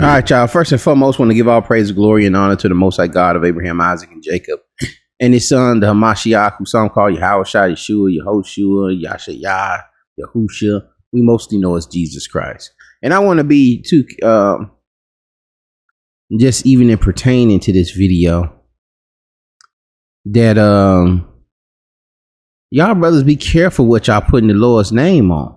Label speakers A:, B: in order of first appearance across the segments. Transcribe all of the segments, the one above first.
A: All right, y'all. First and foremost, want to give all praise, glory, and honor to the Most High God of Abraham, Isaac, and Jacob, and his son, the Hamashiach, who some call Yahweh, Yeshua, Yehoshua, Yashayah, Yahusha. We mostly know as Jesus Christ. And I want to be too, just even in pertaining to this video, that y'all brothers be careful what y'all putting the Lord's name on.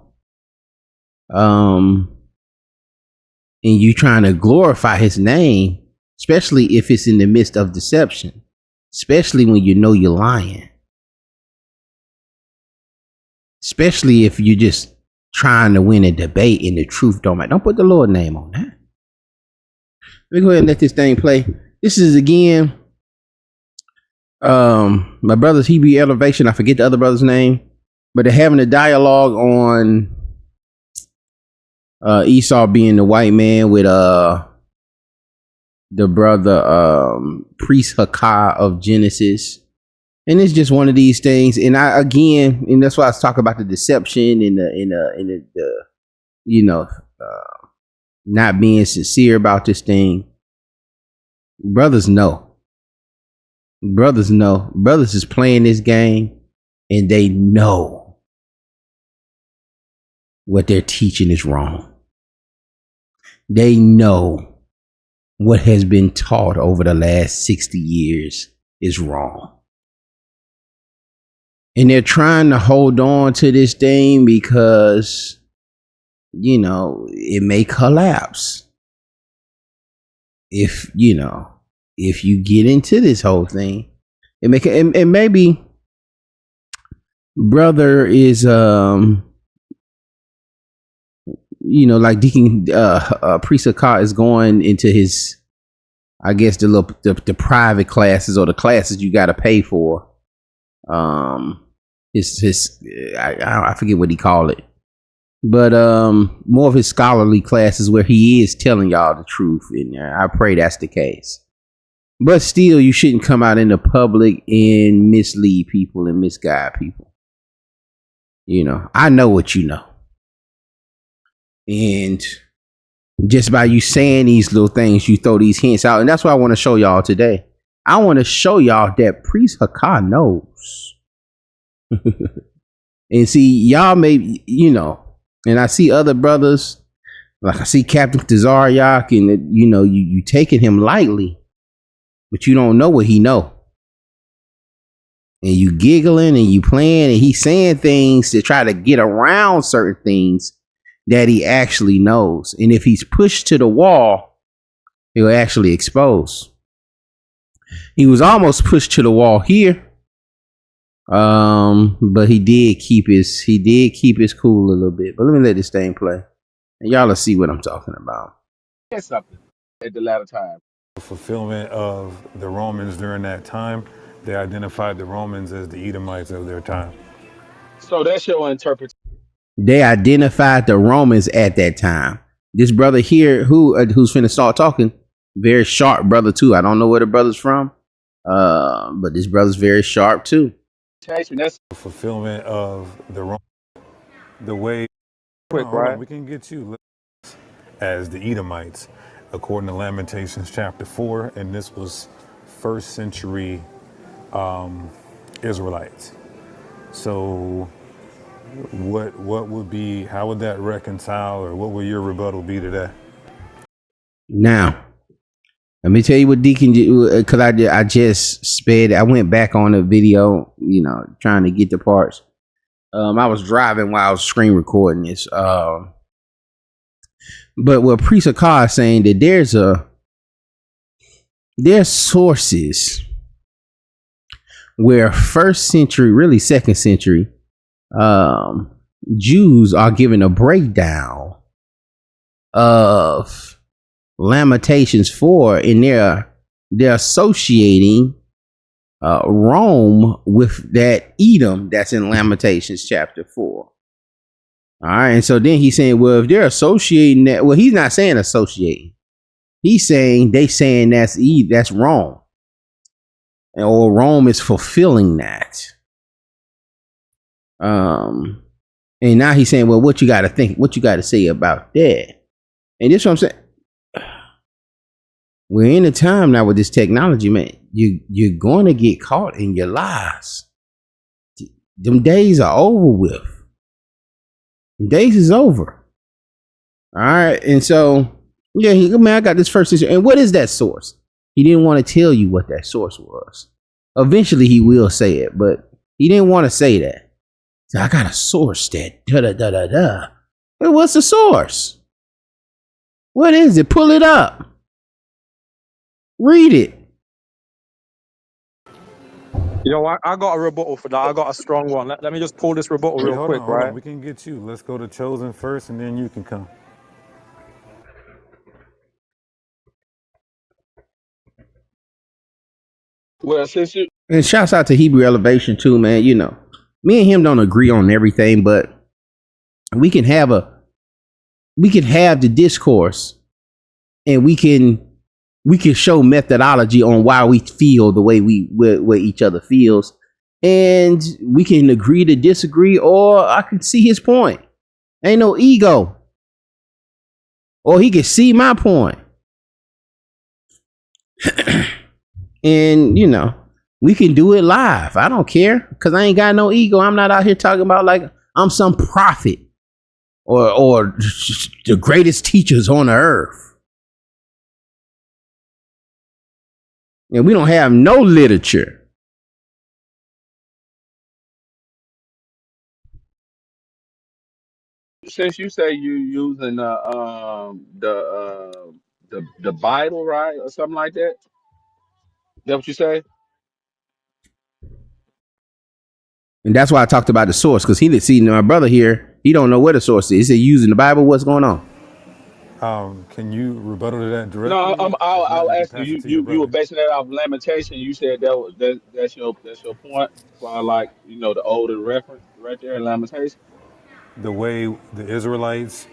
A: And you trying to glorify his name, especially if it's in the midst of deception, especially when you know you're lying, especially if you're just trying to win a debate and the truth don't matter. Don't put the Lord name on that. Let me go ahead and let this thing play. This is again, my brother's Hebrew Elevation. I forget the other brother's name, but they're having a dialogue on Esau being the white man with the brother priest Hakah of Genesis, and it's just one of these things. And and that's why I was talking about the deception and the not being sincere about this thing. Brothers is playing this game, and they know what they're teaching is wrong. They know what has been taught over the last 60 years is wrong. And they're trying to hold on to this thing because, it may collapse. If you get into this whole thing, and maybe brother is, like Deacon Priest Hakah is going into his, I guess the private classes or the classes you got to pay for. I forget what he called it, but more of his scholarly classes where he is telling y'all the truth, and I pray that's the case. But still, you shouldn't come out in the public and mislead people and misguide people. I know what you know. And just by you saying these little things, you throw these hints out. And that's what I want to show y'all today. I want to show y'all that Priest Hakah knows. And see, y'all may, and I see other brothers, like I see Captain Tazaryak, and you taking him lightly, but you don't know what he know. And you giggling and you playing, and he's saying things to try to get around certain things that he actually knows. And if he's pushed to the wall, he'll actually expose. He was almost pushed to the wall here. But he did keep his cool a little bit. But let me let this thing play, and y'all will see what I'm talking about.
B: That's something at the latter time.
C: Fulfillment of the Romans during that time, they identified the Romans as the Edomites of their time.
B: So that's your interpretation.
A: They identified the Romans at that time. This brother here, who's finna start talking, very sharp brother too. I don't know where the brother's from, but this brother's very sharp too.
B: That's
C: Fulfillment of the way.
B: quick,
C: Hold on,
B: right?
C: we can get you as the Edomites, according to Lamentations chapter 4, and this was first century Israelites. So how would that reconcile, or what would your rebuttal be to that?
A: Now, let me tell you what Deacon did, because I just sped. I went back on the video, trying to get the parts. I was driving while I was screen recording this. But what Priest Hakah is saying, that there's sources where first century, really second century, Jews are given a breakdown of Lamentations 4, and they're associating Rome with that Edom that's in Lamentations chapter 4. All right, and so then he's saying, well, if they're associating that, well, he's not saying associating. He's saying that's Rome, or Rome is fulfilling that. And now he's saying, well, what you got to think, what you got to say about that? And this is what I'm saying. We're in a time now with this technology, man. You're going to get caught in your lies. Them days are over with. Them days is over. All right, and so yeah, I got this first issue. And what is that source? He didn't want to tell you what that source was. Eventually, he will say it, but he didn't want to say that. So I got a source that da da da da da. Well, what's the source? What is it? Pull it up. Read it.
D: I got a rebuttal for that. I got a strong one. Let me just pull this rebuttal
C: Wait,
D: real
C: hold
D: quick,
C: on, hold on.
D: right?
C: We can get you. Let's go to Chosen first, and then you can come.
B: Well, since you
A: And shouts out to Hebrew Elevation too, man. Me and him don't agree on everything, but we can have the discourse, and we can show methodology on why we feel the way where each other feels, and we can agree to disagree, or I can see his point. Ain't no ego, or he can see my point, and we can do it live. I don't care because I ain't got no ego. I'm not out here talking about like I'm some prophet or the greatest teachers on the earth. And we don't have no literature.
B: since you say you using the Bible, right, or something like that. That what you say?
A: And that's why I talked about the source, because he didn't see my brother here. He don't know where the source is. He said using the Bible. What's going on?
C: Can you rebuttal to that
B: No,
C: directly? If
B: I'll
C: not, you can
B: ask you.
C: pass it to your
B: You were
C: brother.
B: basing that off lamentation. You said that's your point for like the older reference right there in lamentation.
C: The way the Israelites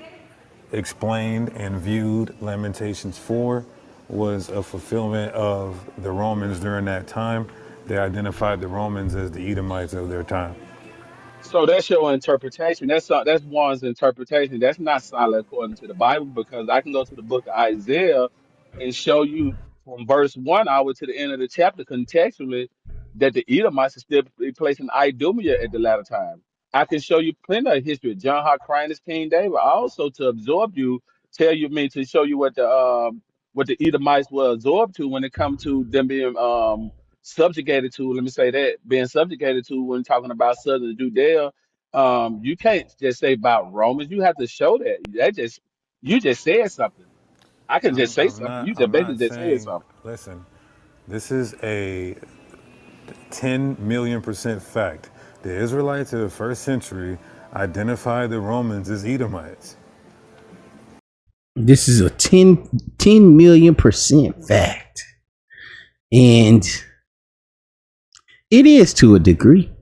C: explained and viewed Lamentations 4 was a fulfillment of the Romans during that time. They identified the Romans as the Edomites of their time.
B: So that's your interpretation. That's one's interpretation. That's not solid according to the Bible because I can go to the book of Isaiah and show you from verse 1 all the way to the end of the chapter contextually that the Edomites are still placing Idumea at the latter time. I can show you plenty of history. John Hyrcanus, King David, also to absorb you, tell you me to show you what the Edomites were absorbed to when it comes to them being subjugated to, let me say that, being subjugated to when talking about southern Judea. You can't just say about Romans. You have to show that. You just said something. I can just say something. You just
C: I'm
B: basically
C: not
B: just said
C: saying,
B: something.
C: listen, this is a 10 million% fact. The Israelites of the first century identified the Romans as Edomites.
A: This is a 10 million% fact. And it is to a degree.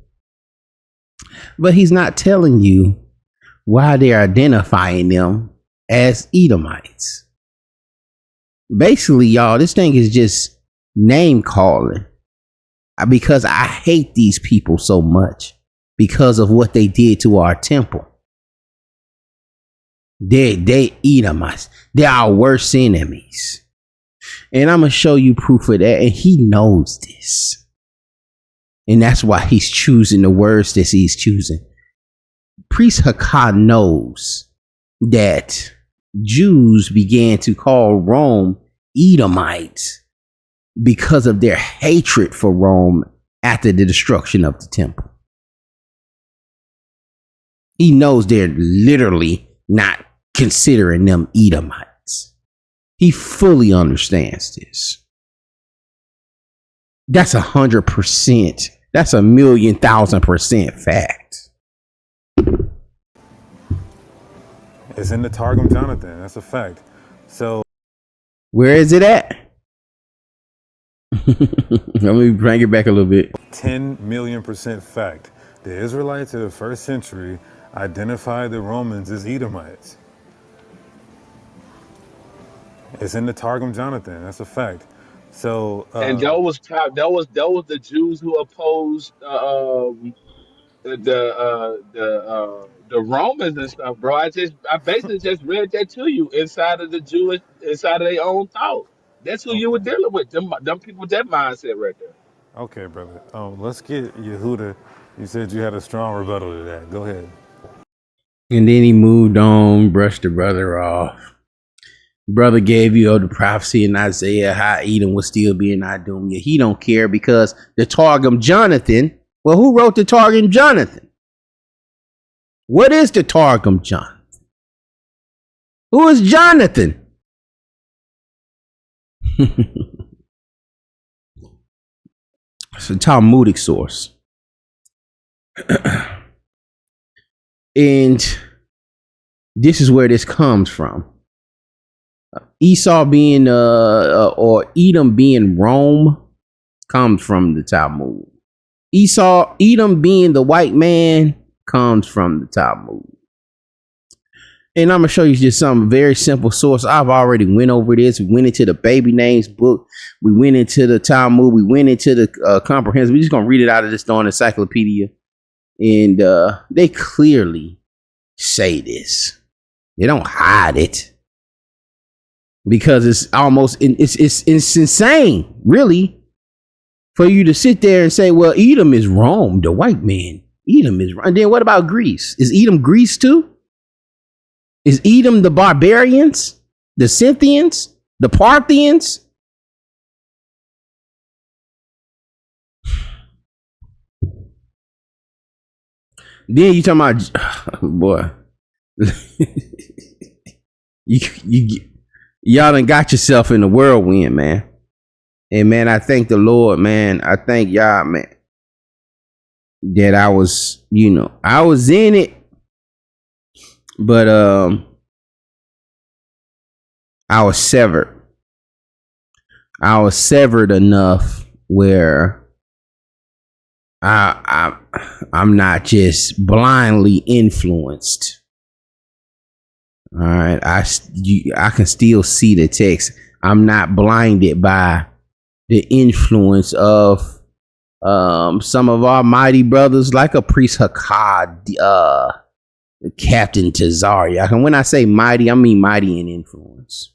A: But he's not telling you why they're identifying them as Edomites. Basically, y'all, this thing is just name calling. Because I hate these people so much because of what they did to our temple. They Edomites. They're our worst enemies. And I'm going to show you proof of that. And he knows this. And that's why he's choosing the words that he's choosing. Priest Hakah knows that Jews began to call Rome Edomites because of their hatred for Rome after the destruction of the temple. He knows they're literally not considering them Edomites. He fully understands this. That's 100%. That's 1,000,000% fact.
C: It's in the Targum Jonathan. That's a fact. So,
A: where is it at? Let me bring it back a little bit.
C: 10 million% fact. The Israelites of the first century identified the Romans as Edomites. It's in the Targum Jonathan. That's a fact. So,
B: And that was the Jews who opposed the Romans and stuff, bro. I basically just read that to you inside of their own thought. That's who you were
C: Okay.
B: dealing with. Them people with that mindset right there.
C: Okay, brother. Let's get Yehuda. You said you had a strong rebuttal to that. Go ahead.
A: And then he moved on, brushed the brother off. Brother gave you the prophecy in Isaiah how Edom will still be in Idumea. He don't care because the Targum Jonathan. Well, who wrote the Targum Jonathan? What is the Targum Jonathan? Who is Jonathan? It's a Talmudic source. And this is where this comes from. Esau being or Edom being Rome comes from the Talmud. Edom being the white man comes from the Talmud. And I'm gonna show you just some very simple source. I've already went over this. We went into the baby names book. We went into the Talmud. We went into the comprehensive. We're just gonna read it out of this Thorn Encyclopedia, and they clearly say this. They don't hide it because it's insane, really, for you to sit there and say, "Well, Edom is Rome, the white man. Edom is." And then what about Greece? Is Edom Greece too? Is Edom the barbarians, the Scythians, the Parthians? Then you talking about, boy, y'all done got yourself in the whirlwind, man. And man, I thank the Lord, man. I thank y'all, man, that I was in it, but I was severed. I was severed enough where I'm not just blindly influenced. All right, I can still see the text. I'm not blinded by the influence of some of our mighty brothers, like a priest Hakah, Captain Tazariak. And when I say mighty, I mean mighty in influence.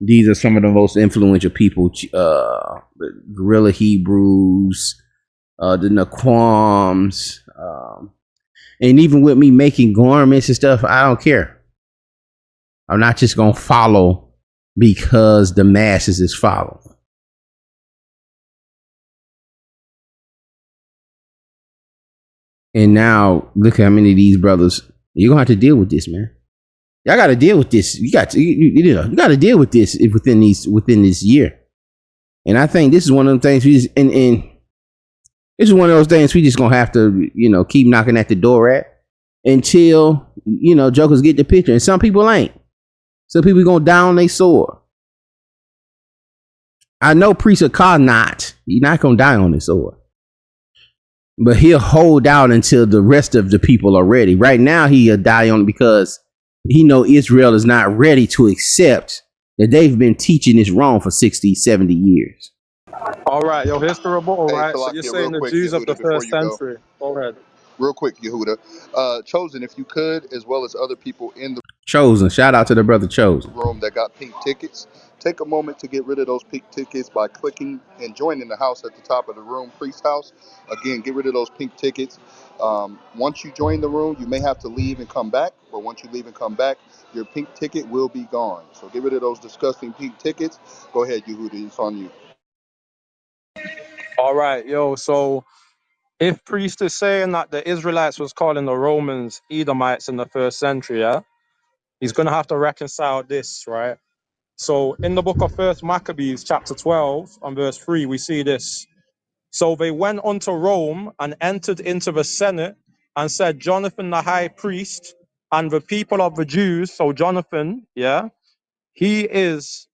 A: These are some of the most influential people: the Guerrilla Hebrews, the Naquams, and even with me making garments and stuff, I don't care. I'm not just gonna follow because the masses is following. And now look at how many of these brothers. You're gonna have to deal with this, man. Y'all got to deal with this. You got to deal with this within this year. And I think this is one of the things we just and this is one of those things we just gonna have to keep knocking at the door at until jokers get the picture. And some people ain't. Some people gonna die on their sword. I know Priest Hakah not. He's not gonna die on his sword. But he'll hold out until the rest of the people are ready. Right now he'll die on it because he know Israel is not ready to accept that they've been teaching this wrong for 60, 70 years.
D: All right, yo, here's the rebuttal,
E: Hey,
D: right? So you're
E: Salakia, real
D: saying the
E: quick,
D: Jews of the
E: Yehuda, before
D: first
E: you go.
D: century. Go ahead.
E: Real quick, Yehuda. Chosen, if you could, as well as other people in the
A: Chosen. Shout out to the brother Chosen.
E: room that got pink tickets, take a moment to get rid of those pink tickets by clicking and joining the house at the top of the room, Priest House. Again, get rid of those pink tickets. Once you join the room, you may have to leave and come back, but once you leave and come back, your pink ticket will be gone. So get rid of those disgusting pink tickets. Go ahead, Yehuda, it's on you.
D: All right, yo. So if priest is saying that the Israelites was calling the Romans Edomites in the first century, yeah, he's gonna have to reconcile this, right? So in the book of First Maccabees, chapter 12, and verse 3, we see this. So they went unto Rome and entered into the Senate and said, Jonathan the high priest and the people of the Jews, so Jonathan, yeah, he is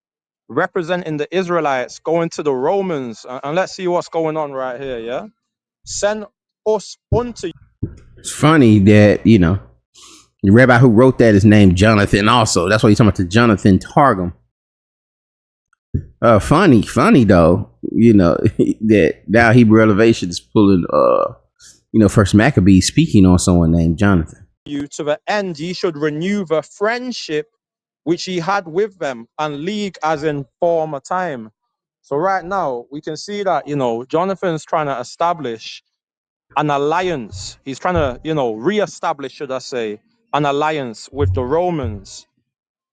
D: representing the Israelites going to the Romans. And let's see what's going on right here, yeah? Send us unto you.
A: It's funny that, the rabbi who wrote that is named Jonathan also. That's why he's talking about the Jonathan Targum. Funny though, that now Hebrew Elevation is pulling, First Maccabees speaking on someone named Jonathan.
D: To the end ye should renew the friendship which he had with them, and league as in former time. So right now we can see that, Jonathan's trying to establish an alliance. He's trying to, reestablish, should I say, an alliance with the Romans.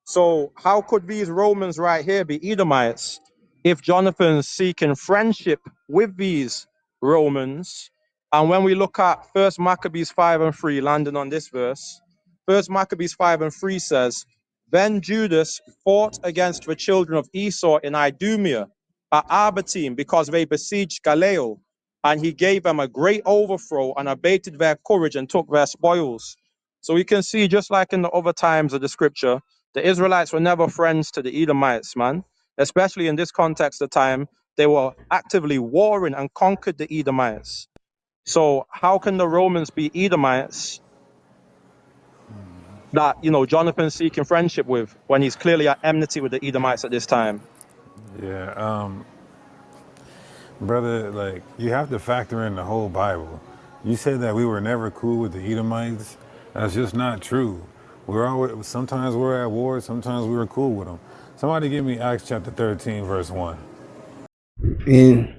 D: So how could these Romans right here be Edomites if Jonathan's seeking friendship with these Romans? And when we look at First Maccabees 5:3, landing on this verse, First Maccabees 5:3 says, "Then Judas fought against the children of Esau in Idumea at Arbatim because they besieged Galileo, and he gave them a great overthrow and abated their courage and took their spoils." So we can see, just like in the other times of the scripture, the Israelites were never friends to the Edomites, man. Especially in this context of time, they were actively warring and conquered the Edomites. So how can the Romans be Edomites that, Jonathan's seeking friendship with when he's clearly at enmity with the Edomites at this time?
C: Yeah, brother, like you have to factor in the whole Bible. You said that we were never cool with the Edomites. That's just not true. We're always sometimes we're at war, sometimes we were cool with them. Somebody give me Acts chapter 13, verse 1.
A: And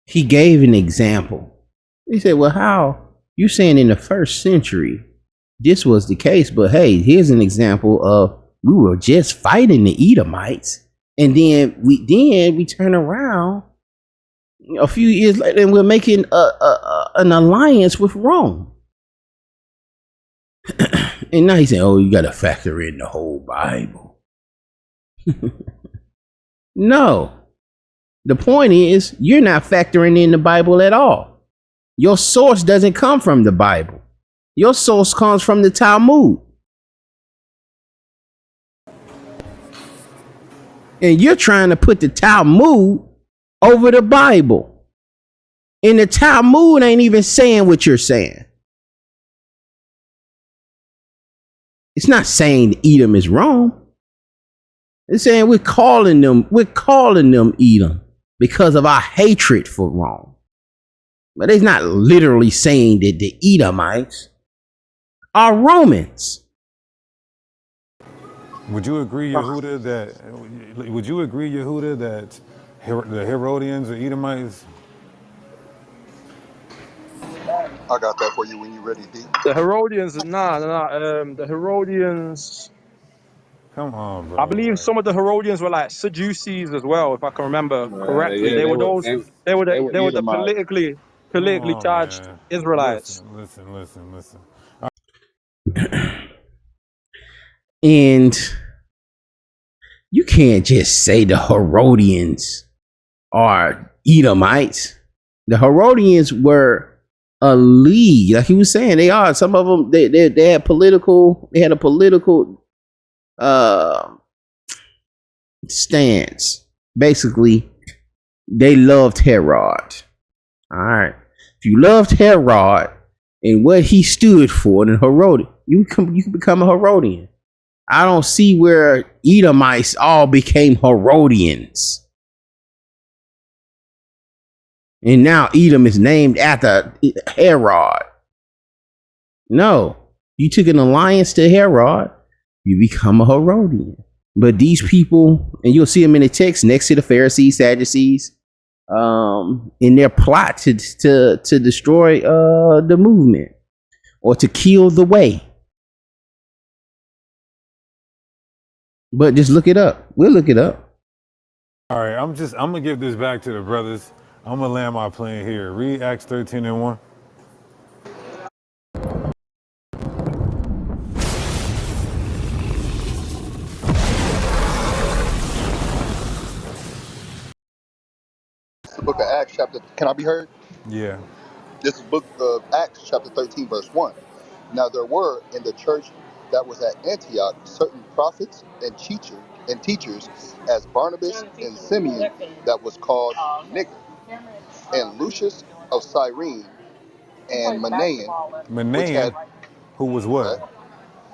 A: he gave an example. He said, well, how you saying in the first century this was the case, but hey, here's an example of we were just fighting the Edomites, and then we turn around a few years later and we're making an alliance with Rome. And now he's saying, oh, you got to factor in the whole Bible. No. The point is, you're not factoring in the Bible at all. Your source doesn't come from the Bible. Your source comes from the Talmud. And you're trying to put the Talmud over the Bible. And the Talmud ain't even saying what you're saying. It's not saying Edom is wrong. It's saying we're calling them Edom because of our hatred for Rome. But it's not literally saying that the Edomites are Romans.
C: Would you agree, Yehuda, that the Herodians are Edomites?
E: I got that for you when you're ready, D.
D: The Herodians, the Herodians,
C: Come on,
D: I
C: bro.
D: believe
C: Like,
D: some of the Herodians were like Sadducees as well, if I can remember correctly.
B: Yeah,
D: They were those,
B: they were
D: they were the
B: Edomites.
C: come
D: politically
C: on,
D: charged
C: man.
D: Israelites.
C: Listen.
A: And you can't just say the Herodians are Edomites. The Herodians were a league, like he was saying. They are. Some of them they had political. They had a political stance. Basically, they loved Herod. All right. If you loved Herod and what he stood for, then Herodian, you can become a Herodian. I don't see where Edomites all became Herodians. And now Edom is named after Herod. No. You took an alliance to Herod, you become a Herodian. But these people, and you'll see them in the text next to the Pharisees, Sadducees, in their plot to destroy the movement or to kill the way. But just look it up. We'll look it up.
C: All right, I'm gonna give this back to the brothers. I'm gonna land my plane here. Read Acts 13 and 1.
E: It's the book of Acts, chapter. Can I be heard?
C: Yeah.
E: This is book of Acts, chapter 13, verse 1. Now there were in the church that was at Antioch certain prophets and teachers, as Barnabas and Simeon, that was called Niger, and Lucius of Cyrene, and Manaen, which had
C: Manaen, who was what?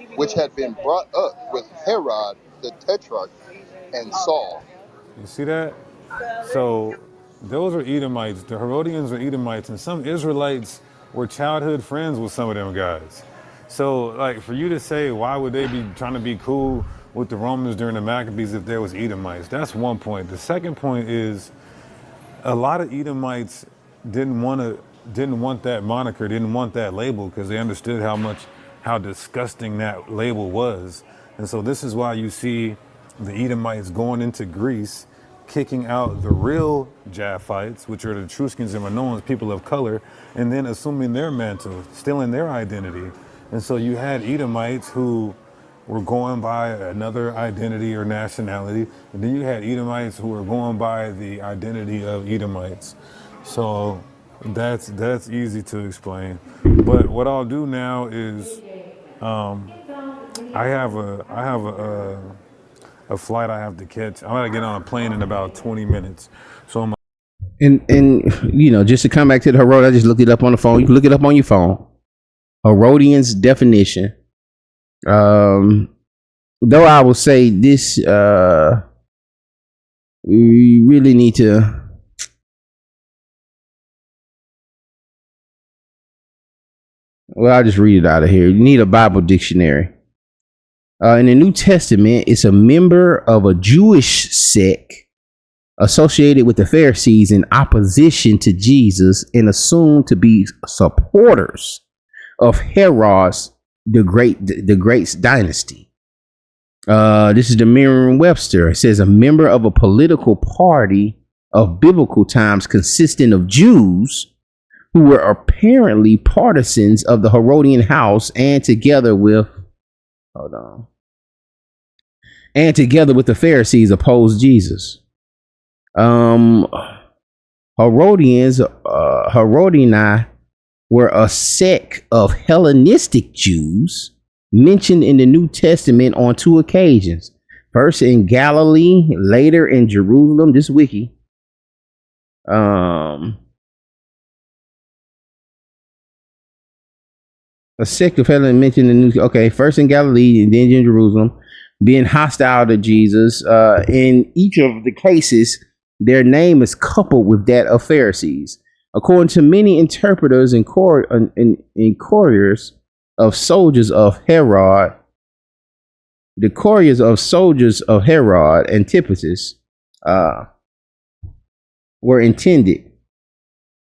E: okay, which had been brought up with Herod the Tetrarch and Saul.
C: You see that? So those are Edomites. The Herodians are Edomites, and some Israelites were childhood friends with some of them guys. So, like, for you to say, why would they be trying to be cool with the Romans during the Maccabees if there was Edomites? That's one point. The second point is a lot of Edomites didn't want that moniker, didn't want that label because they understood how disgusting that label was. And so this is why you see the Edomites going into Greece, kicking out the real Japhites, which are the Etruscans and Minoans, people of color, and then assuming their mantle, stealing their identity. And so you had Edomites who were going by another identity or nationality, and then you had Edomites who were going by the identity of Edomites. So that's easy to explain. But what I'll do now is I have a flight I have to catch. I'm gonna get on a plane in about 20 minutes. So I'm
A: And just to come back to the Herod, I just looked it up on the phone. You can look it up on your phone. Herodians definition. Though I will say this, we really need to. Well, I'll just read it out of here. You need a Bible dictionary. In the New Testament, it's a member of a Jewish sect associated with the Pharisees in opposition to Jesus and assumed to be supporters of Herod's the Great's dynasty. This is the Merriam-Webster. It says a member of a political party of biblical times consisting of Jews who were apparently partisans of the Herodian house and together with the Pharisees opposed Jesus. Herodiani were a sect of Hellenistic Jews mentioned in the New Testament on two occasions. First in Galilee, later in Jerusalem. This wiki. A sect of Helen mentioned in the New. Okay, first in Galilee and then in Jerusalem, being hostile to Jesus. In each of the cases, their name is coupled with that of Pharisees. According to many interpreters and couriers of soldiers of Herod, the couriers of soldiers of Herod, Antipater, were intended.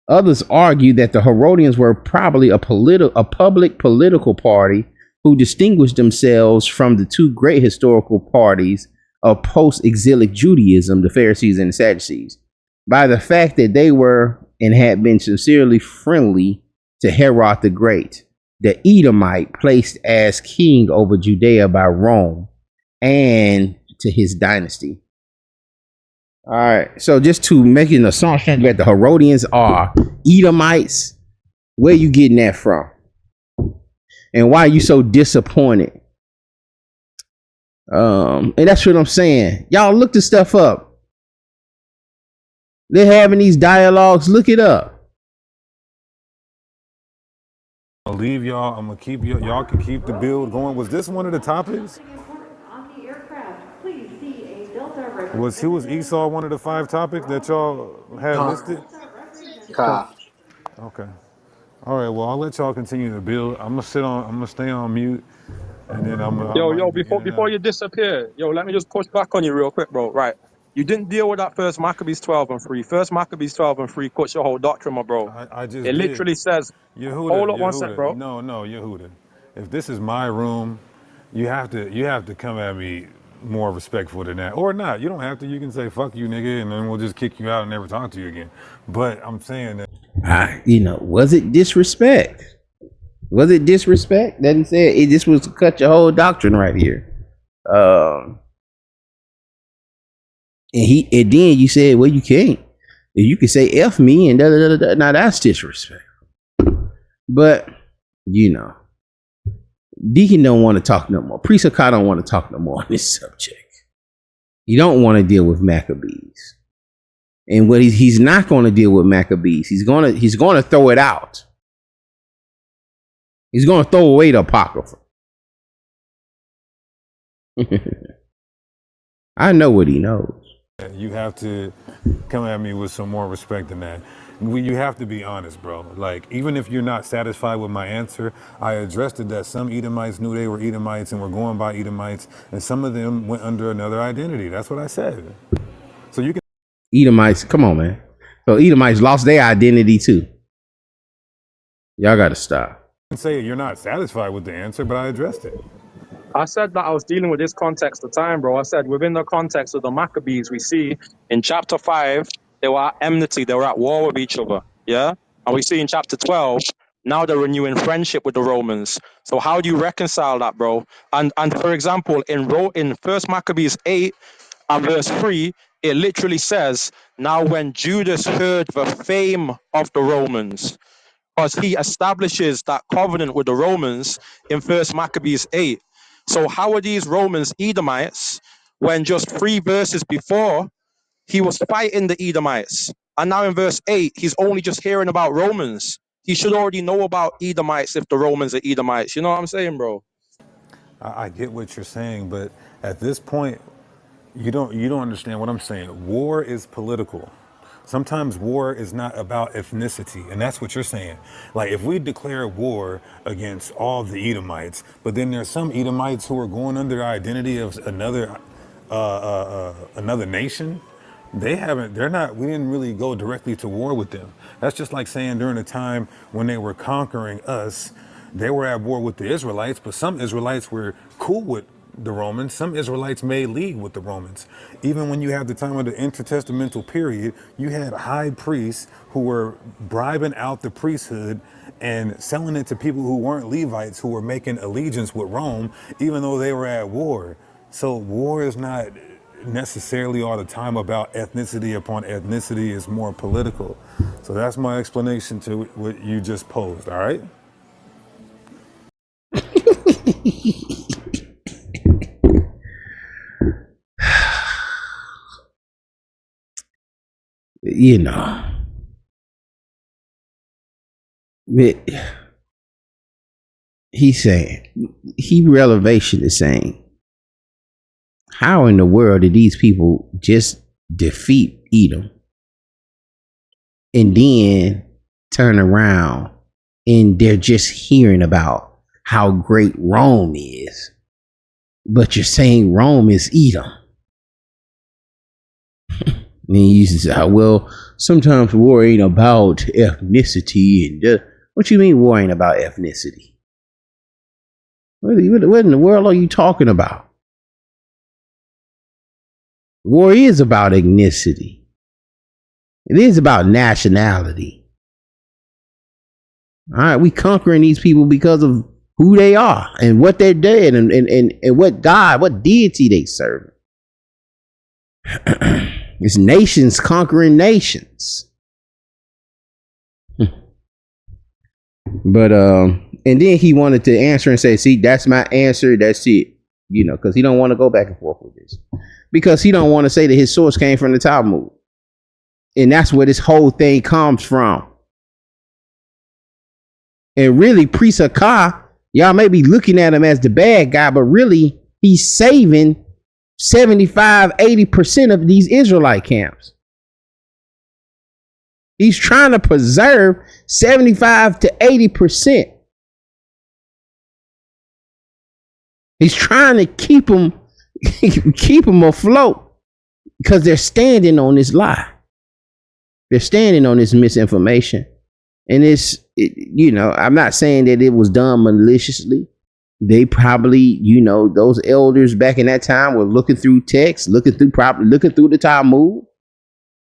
A: Others argue that the Herodians were probably a public political party who distinguished themselves from the two great historical parties of post-exilic Judaism, the Pharisees and the Sadducees, by the fact that they were and had been sincerely friendly to Herod the Great, the Edomite placed as king over Judea by Rome, and to his dynasty. All right, so just to make an assumption that the Herodians are Edomites, where you getting that from? And why are you so disappointed? And that's what I'm saying. Y'all look this stuff up. They're having these dialogues. Look it up.
C: gonna leave y'all. I'm gonna keep y'all can keep the build going. Was this one of the topics? Was Esau one of the 5 topics that y'all had listed?
A: Okay.
C: Okay. All right. Well, I'll let y'all continue to build. I'm gonna stay on mute, and then I
D: Yo,
C: might be in and
D: before
C: out.
D: you disappear, let me just push back on you real quick, bro. Right. You didn't deal with that first Maccabees 12 and 3. First Maccabees 12 and 3 cuts your whole doctrine, my bro.
C: I just
D: It
C: did.
D: literally says, hold
C: Yehuda,
D: up one sec,
C: Yehuda.
D: bro.
C: No, Yehuda. If this is my room, you have to come at me more respectful than that. Or not. You don't have to. You can say fuck you, nigga, and then we'll just kick you out and never talk to you again. But I'm saying that
A: Was it disrespect? Was it disrespect that he said this was to cut your whole doctrine right here? And then you said, well, you can't. You can say F me and da da da da. Now that's disrespect. But Deacon don't want to talk no more. Priest Hakah don't want to talk no more on this subject. He don't want to deal with Maccabees. And what he's not going to deal with Maccabees. He's going to throw it out. He's going to throw away the Apocrypha. I know what he knows.
C: you have to come at me with some more respect than that. You have to be honest, bro. Like, even if you're not satisfied with my answer, I addressed it that some Edomites knew they were Edomites and were going by Edomites, and some of them went under another identity. That's what I said. So you can
A: Edomites, come on, man. So Edomites lost their identity too. Y'all got to stop.
C: say you're not satisfied with the answer, but I addressed it.
D: I said that I was dealing with this context of time, bro. I said within the context of the Maccabees, we see in chapter 5, they were at enmity, they were at war with each other. Yeah? And we see in chapter 12, now they're renewing friendship with the Romans. So how do you reconcile that, bro? And for example, in First Maccabees 8 and verse 3, it literally says, now when Judas heard the fame of the Romans, because he establishes that covenant with the Romans in First Maccabees 8. So how are these Romans Edomites when just 3 verses before he was fighting the Edomites? And now in verse 8, he's only just hearing about Romans. He should already know about Edomites if the Romans are Edomites. You know what I'm saying, bro?
C: I get what you're saying, but at this point, you don't understand what I'm saying. War is political. Sometimes war is not about ethnicity, and that's what you're saying. Like, if we declare war against all the Edomites, but then there's some Edomites who are going under the identity of another nation, they're not, we didn't really go directly to war with them. That's just like saying during the time when they were conquering us, they were at war with the Israelites, but some Israelites were cool with the Romans. Some Israelites made league with the Romans. Even when you have the time of the intertestamental period, you had high priests who were bribing out the priesthood and selling it to people who weren't Levites, who were making allegiance with Rome, even though they were at war. So war is not necessarily all the time about ethnicity upon ethnicity. Is more political. So that's my explanation to what you just posed, all right?
A: You know, he's saying, Hebrew Elevation is saying, how in the world did these people just defeat Edom and then turn around and they're just hearing about how great Rome is, but you're saying Rome is Edom? And you say, well, sometimes war ain't about ethnicity. And what you mean war ain't about ethnicity? What in the world are you talking about? War is about ethnicity. It is about nationality. All right, we conquering these people because of who they are and what they're doing and what God, what deity they serve. It's nations conquering nations. But and then he wanted to answer and say, see, that's my answer, that's it. You know, because he don't want to go back and forth with this. Because he don't want to say that his source came from the Talmud. And that's where this whole thing comes from. And really, Priest Hakah, y'all may be looking at him as the bad guy, but really, he's saving 75-80% of these Israelite camps. He's trying to preserve 75 to 80%. He's trying to keep them afloat because they're standing on this lie. They're standing on this misinformation. And I'm not saying that it was done maliciously. They probably, those elders back in that time were looking through text, looking through the Talmud,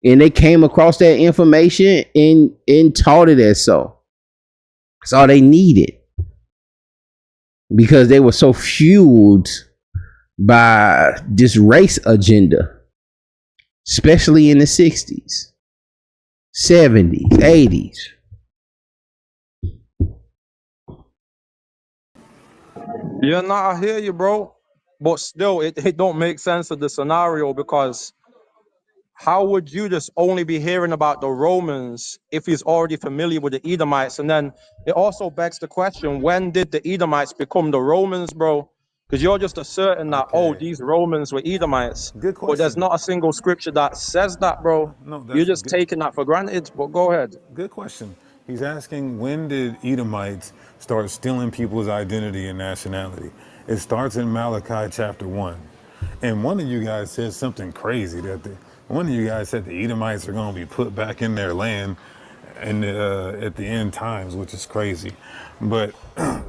A: and they came across that information and taught it as so. That's all they needed, because they were so fueled by this race agenda, especially in the 60s, 70s, 80s.
D: Yeah, nah, I hear you, bro. But still, it don't make sense of the scenario, because how would Judas only be hearing about the Romans if he's already familiar with the Edomites? And then it also begs the question, when did the Edomites become the Romans, bro? Because you're just asserting that, oh,
C: Okay,
D: these Romans were Edomites,
C: good
D: but there's
C: question.
D: not a single scripture that says that, bro.
C: No,
D: You're
C: that's
D: just
C: good.
D: taking that for granted. But go ahead.
C: Good question. He's asking, when did Edomites start stealing people's identity and nationality? It starts in Malachi chapter 1. And one of you guys said something crazy that one of you guys said the Edomites are going to be put back in their land and at the end times, which is crazy. But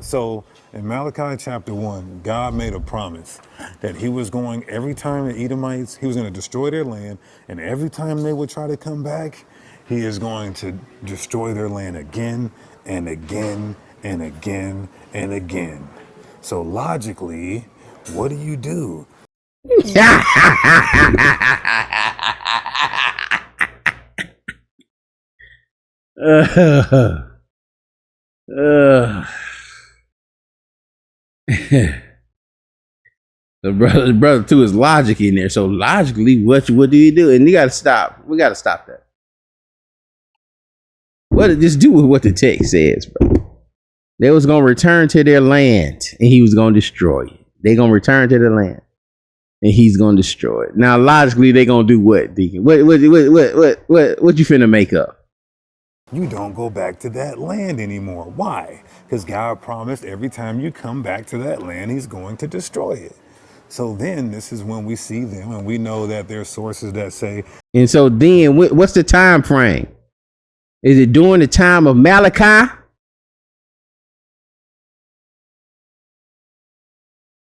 C: so in Malachi chapter 1, God made a promise that he was going, every time the Edomites, he was going to destroy their land, and every time they would try to come back, he is going to destroy their land again and again and again and again. So logically, what do you do?
A: uh, uh, the brother too is logic in there. So logically, what do you do? And you got to stop. We got to stop that. What just do with what the text says, bro. They was gonna return to their land, and he was gonna destroy it. They gonna return to the land, and he's gonna destroy it. Now, logically, they gonna do what, Deacon? What you finna make up?
C: You don't go back to that land anymore. Why? Because God promised every time you come back to that land, he's going to destroy it. So then this is when we see them, and we know that there are sources that say,
A: And so then, what's the time frame? Is it during the time of Malachi?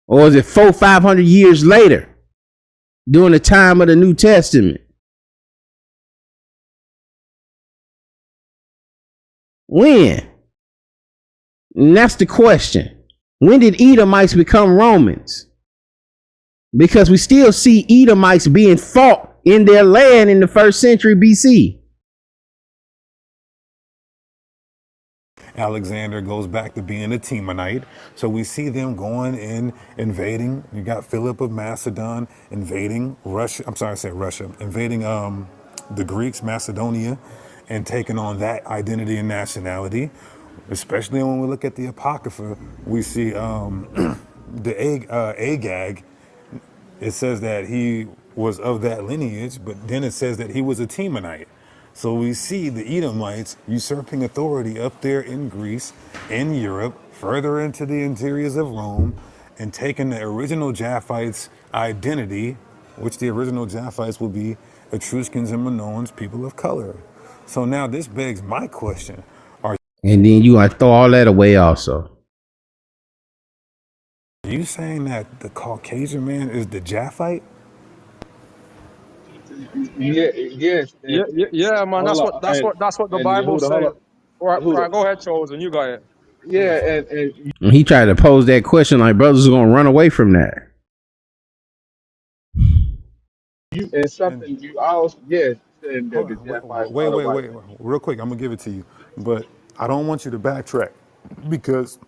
A: Or is it 500 years later, during the time of the New Testament? When? And that's the question. When did Edomites become Romans? Because we still see Edomites being fought in their land in the 1st century BC.
C: Alexander goes back to being a Temanite. So we see them going in, invading. You got Philip of Macedon invading Russia. I'm sorry, I said Russia. Invading the Greeks, Macedonia, and taking on that identity and nationality. Especially when we look at the Apocrypha, we see Agag. It says that he was of that lineage, but then it says that he was a Temanite. So we see the Edomites usurping authority up there in Greece, in Europe, further into the interiors of Rome, and taking the original Japhites' identity, which the original Japhites will be Etruscans and Minoans, people of color. So now this begs my question. Are
A: And then you want to throw all that away also.
C: you saying that the Caucasian man is the Japhite?
B: Yeah, yes,
D: Yeah,
B: and
D: yeah, yeah, man.
B: hold
D: That's what
B: on,
D: the
B: and
D: Bible
B: Yehuda, hold
D: says.
B: up,
D: All
B: Yehuda.
D: right, go ahead, chosen. You got it.
B: Yeah, and
A: And he tried to pose that question like brothers are going to run away from that.
B: you and
C: And
B: something you also yes saying that
C: hold
B: the
C: on,
B: Japanese are the white man.
C: real quick. I'm gonna give it to you, but I don't want you to backtrack because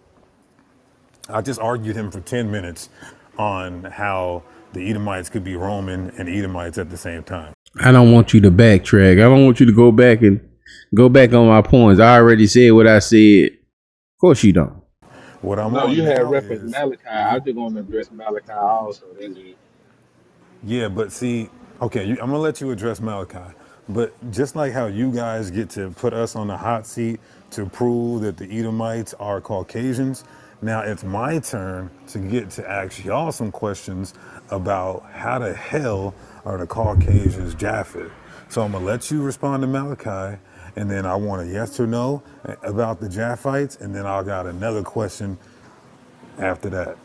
C: I just argued him for 10 minutes on how the Edomites could be Roman and Edomites at the same time.
A: I don't want you to backtrack. I don't want you to go back on my points. I already said what I said. Of course you don't.
C: What I'm
B: No,
C: on
B: you had
C: now
B: reference
C: is,
B: Malachi. I just want to address Malachi also. That's it.
C: yeah, but see, okay, I'm gonna let you address Malachi, but just like how you guys get to put us on the hot seat to prove that the Edomites are Caucasians, now it's my turn to get to ask y'all some questions about how the hell are the Caucasians Japhet. So I'm gonna let you respond to Malachi, and then I want a yes or no about the Japhites, and then I got another question after that.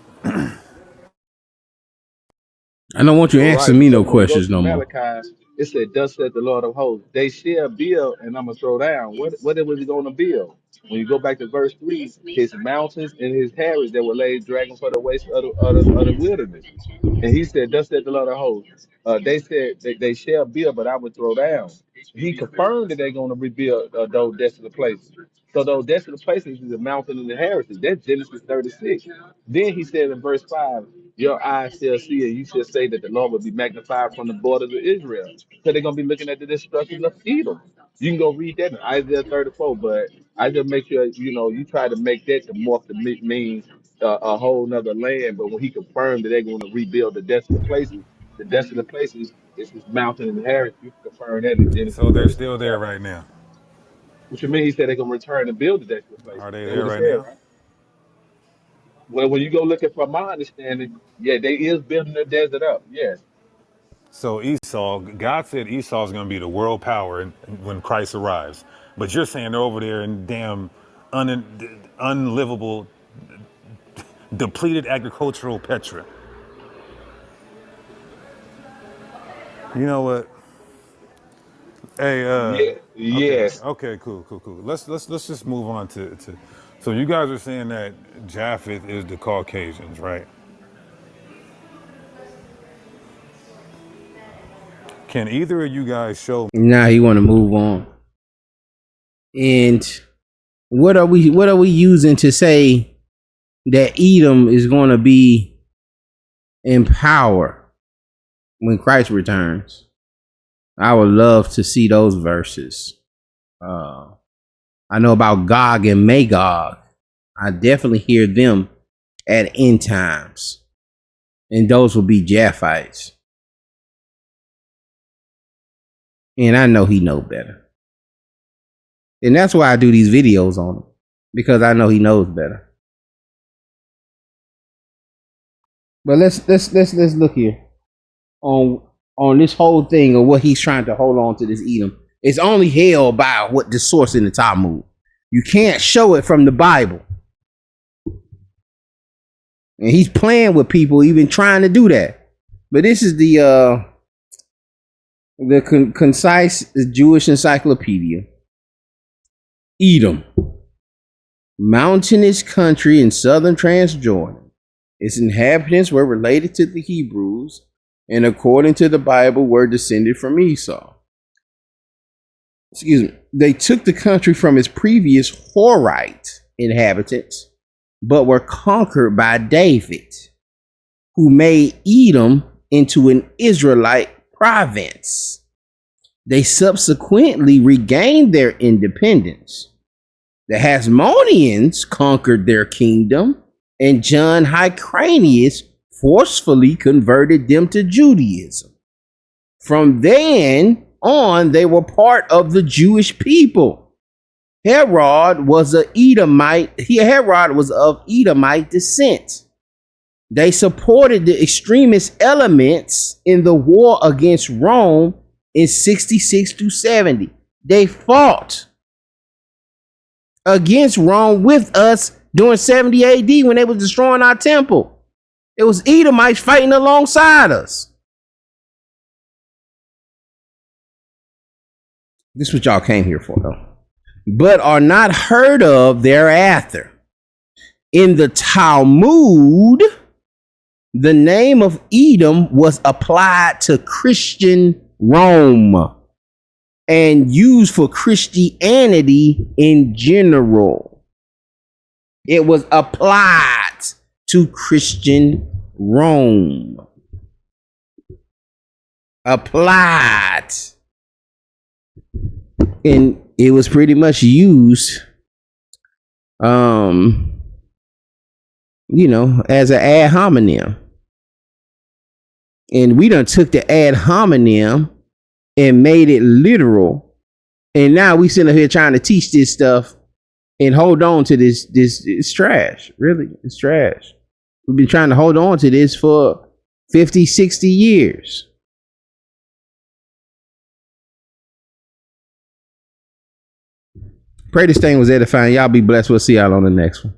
A: I don't want you
B: Right.
A: asking me
B: So
A: no
B: when we go
A: questions
B: to
A: no more.
B: Malachi, it said, "Thus said the Lord of hosts, they shall build," and I'm gonna throw down. What was he gonna build? When you go back to verse 3, his mountains and his harrods that were laid dragging for the waste of the wilderness. And he said, "Thus said the Lord of hosts." They said they shall build, but I would throw down. He confirmed that they're gonna rebuild those desolate places. So those desolate places is the mountain and the heritage. That's Genesis 36. Then he said in verse 5, your eyes shall see, and you shall say that the Lord will be magnified from the borders of Israel. So they're gonna be looking at the destruction of Edom. You can go read that in Isaiah 34, but I just make sure you try to make that to morph the mean a whole nother land. But when he confirmed that they're going to rebuild the desolate places is his mountain inheritance. You can confirm that in Genesis
C: So they're
B: 36
C: still there
B: chapter.
C: right now.
B: Which would mean he said they're going to return and build the desolate places.
C: Are they
B: That's what
C: there
B: he
C: right
B: said,
C: now?
B: right? Well, when you go look at, from my understanding, yeah, they is building the desert up. Yes.
C: So Esau, God said Esau is going to be the world power when Christ arrives. But you're saying they're over there in damn unlivable, depleted agricultural Petra. You know what? Hey,
B: Yeah.
C: okay,
B: Yes.
C: okay, cool. Let's just move on to. So you guys are saying that Japheth is the Caucasians, right? Can either of you guys show?
A: Now you want to move on. And what are we using to say that Edom is going to be in power when Christ returns? I would love to see those verses. I know about Gog and Magog. I definitely hear them at end times, and those will be Japhites. And I know he know better, and that's why I do these videos on him, because I know he knows better. But let's look here on this whole thing of what he's trying to hold on to this Edom. It's only held by what the source in the Talmud. You can't show it from the Bible. And he's playing with people, even trying to do that. But this is the concise Jewish encyclopedia. Edom, mountainous country in southern Transjordan. Its inhabitants were related to the Hebrews, and according to the Bible, were descended from Esau. Excuse me. They took the country from its previous Horite inhabitants, but were conquered by David, who made Edom into an Israelite province. They subsequently regained their independence. The Hasmoneans conquered their kingdom, and John Hyrcanus forcefully converted them to Judaism. From then on, they were part of the Jewish people. Herod was of Edomite descent. They supported the extremist elements in the war against Rome in 66 to 70. They fought against Rome with us during 70 AD when they was destroying our temple. It was Edomites fighting alongside us. This is what y'all came here for, though. But are not heard of thereafter. In the Talmud, the name of Edom was applied to Christian Rome and used for Christianity in general. It was applied to Christian Rome. Applied. And it was pretty much used, as an ad hominem. And we done took the ad hominem and made it literal. And now we sitting here trying to teach this stuff and hold on to this. It's trash. Really, it's trash. We've been trying to hold on to this for 50, 60 years. Pray this thing was edifying. Y'all be blessed. We'll see y'all on the next one.